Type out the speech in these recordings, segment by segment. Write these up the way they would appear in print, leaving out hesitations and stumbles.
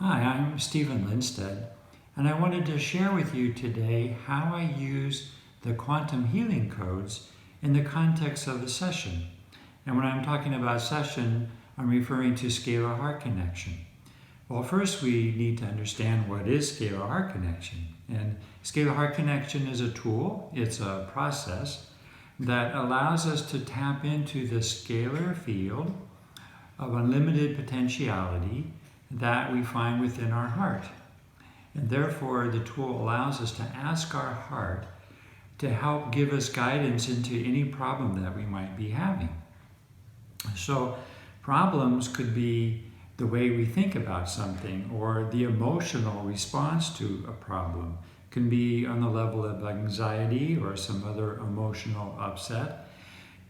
Hi, I'm Stephen Lindstedt, and I wanted to share with you today how I use the quantum healing codes in the context of a session. And when I'm talking about session, I'm referring to Scalar Heart Connection. Well, first we need to understand what is Scalar Heart Connection. And Scalar Heart Connection is a tool, it's a process that allows us to tap into the scalar field of unlimited potentiality that we find within our heart. And therefore, the tool allows us to ask our heart to help give us guidance into any problem that we might be having. So, problems could be the way we think about something or the emotional response to a problem. It can be on the level of anxiety or some other emotional upset.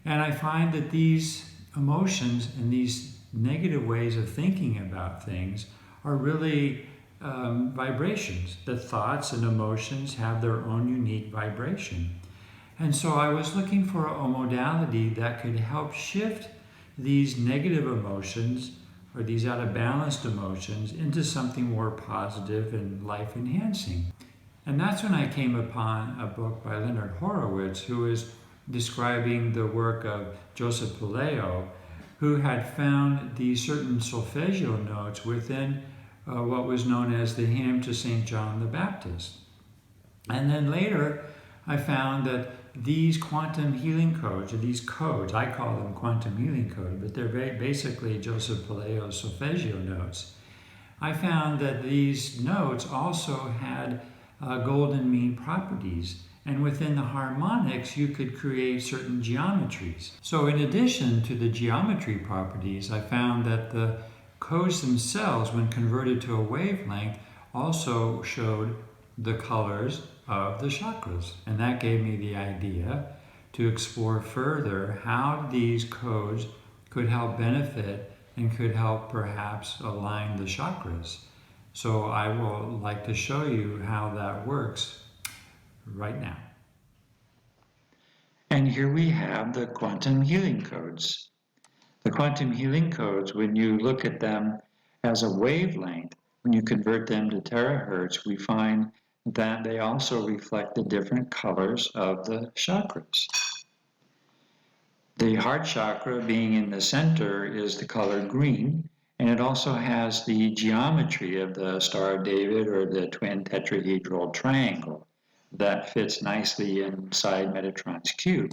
And I find that these emotions and these negative ways of thinking about things are really vibrations. The thoughts and emotions have their own unique vibration. And so I was looking for a modality that could help shift these negative emotions or these out of balanced emotions into something more positive and life enhancing. And that's when I came upon a book by Leonard Horowitz, who is describing the work of Joseph Puleo, who had found these certain solfeggio notes within what was known as the hymn to St. John the Baptist. And then later, I found that these quantum healing codes, or these codes, I call them quantum healing codes, but they're basically Joseph Puleo's solfeggio notes. I found that these notes also had golden mean properties. And within the harmonics, you could create certain geometries. So in addition to the geometry properties, I found that the codes themselves, when converted to a wavelength, also showed the colors of the chakras. And that gave me the idea to explore further how these codes could help benefit and could help perhaps align the chakras. So I will like to show you how that works right now. And here we have the quantum healing codes. The quantum healing codes, when you look at them as a wavelength, when you convert them to terahertz, we find that they also reflect the different colors of the chakras. The heart chakra, being in the center, is the color green, and it also has the geometry of the Star of David or the twin tetrahedral triangle that fits nicely inside Metatron's cube.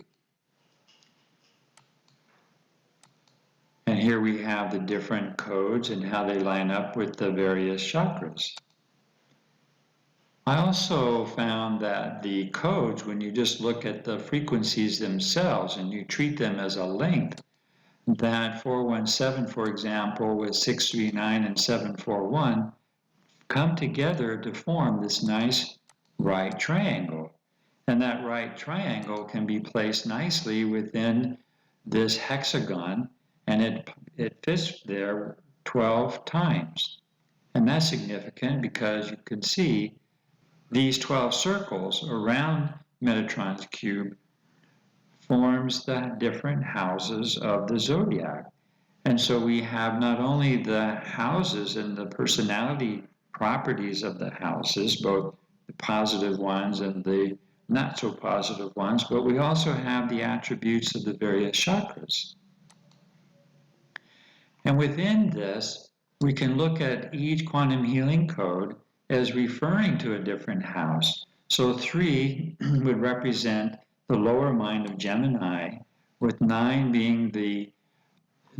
And here we have the different codes and how they line up with the various chakras. I also found that the codes, when you just look at the frequencies themselves and you treat them as a length, that 417, for example, with 639 and 741, come together to form this nice right triangle. And that right triangle can be placed nicely within this hexagon, and it fits there 12 times. And that's significant because you can see these 12 circles around Metatron's cube forms the different houses of the zodiac. And so we have not only the houses and the personality properties of the houses, both the positive ones and the not so positive ones, but we also have the attributes of the various chakras. And within this, we can look at each quantum healing code as referring to a different house. So 3 would represent the lower mind of Gemini, with 9 being the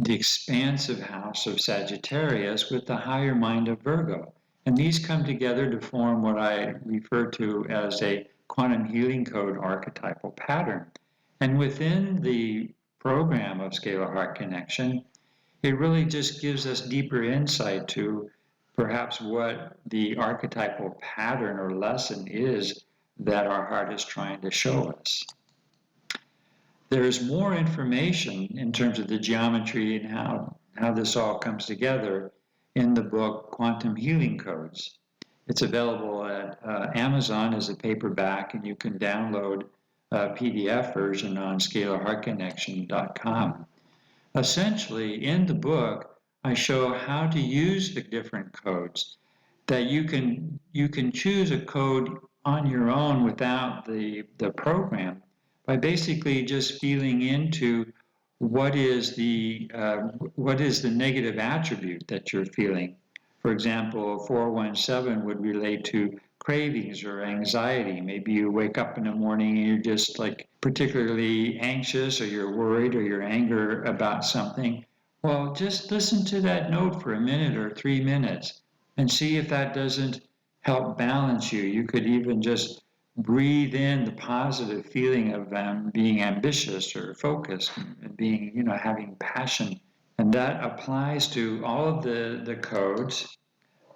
expansive house of Sagittarius, with the higher mind of Virgo. And these come together to form what I refer to as a quantum healing code archetypal pattern. And within the program of Scalar Heart Connection, it really just gives us deeper insight to perhaps what the archetypal pattern or lesson is that our heart is trying to show us. There's more information in terms of the geometry and how this all comes together in the book Quantum Healing Codes. It's available at Amazon as a paperback, and you can download a PDF version on scalarheartconnection.com. Essentially, in the book, I show how to use the different codes that you can choose a code on your own without the program by basically just feeling into what is the negative attribute that you're feeling. For example, 417 would relate to cravings or anxiety. Maybe you wake up in the morning and you're just like particularly anxious, or you're worried, or you're angry about something. Well, just listen to that note for a minute or 3 minutes and see if that doesn't help balance you. You could even just breathe in the positive feeling of being ambitious or focused and being, having passion. And that applies to all of the codes.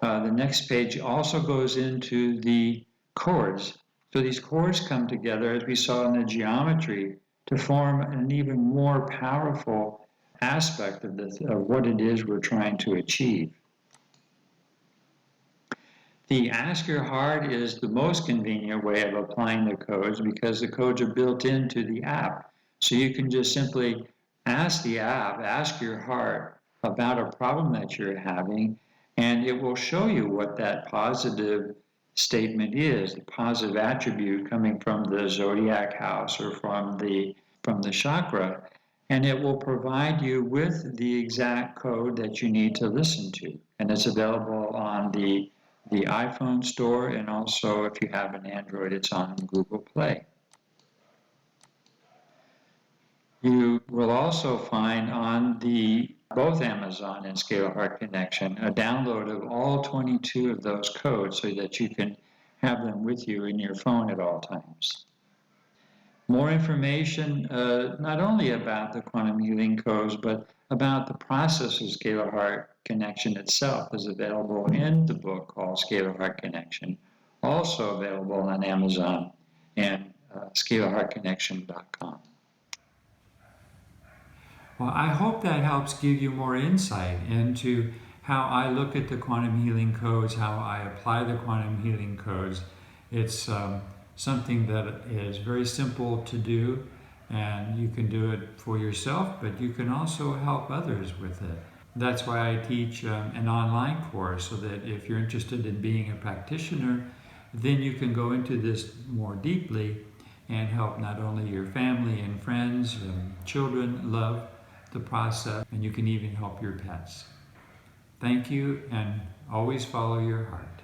The next page also goes into the chords. So these chords come together, as we saw in the geometry, to form an even more powerful aspect of what it is we're trying to achieve. The Ask Your Heart is the most convenient way of applying the codes because the codes are built into the app. So you can just simply ask the app, ask your heart about a problem that you're having, and it will show you what that positive statement is, the positive attribute coming from the zodiac house or from the chakra, and it will provide you with the exact code that you need to listen to. And it's available on the iPhone store, and also if you have an Android, it's on Google Play. You will also find on both Amazon and Scalar Heart Connection a download of all 22 of those codes so that you can have them with you in your phone at all times. More information, not only about the quantum healing codes, but about the process of Scalar Heart Connection itself, is available in the book called Scalar Heart Connection, also available on Amazon and scalarheartconnection.com. Well, I hope that helps give you more insight into how I look at the quantum healing codes, how I apply the quantum healing codes. It's something that is very simple to do, and you can do it for yourself, but you can also help others with it. That's why I teach an online course, so that if you're interested in being a practitioner, then you can go into this more deeply and help not only your family and friends and children love the process, and you can even help your pets. Thank you, and always follow your heart.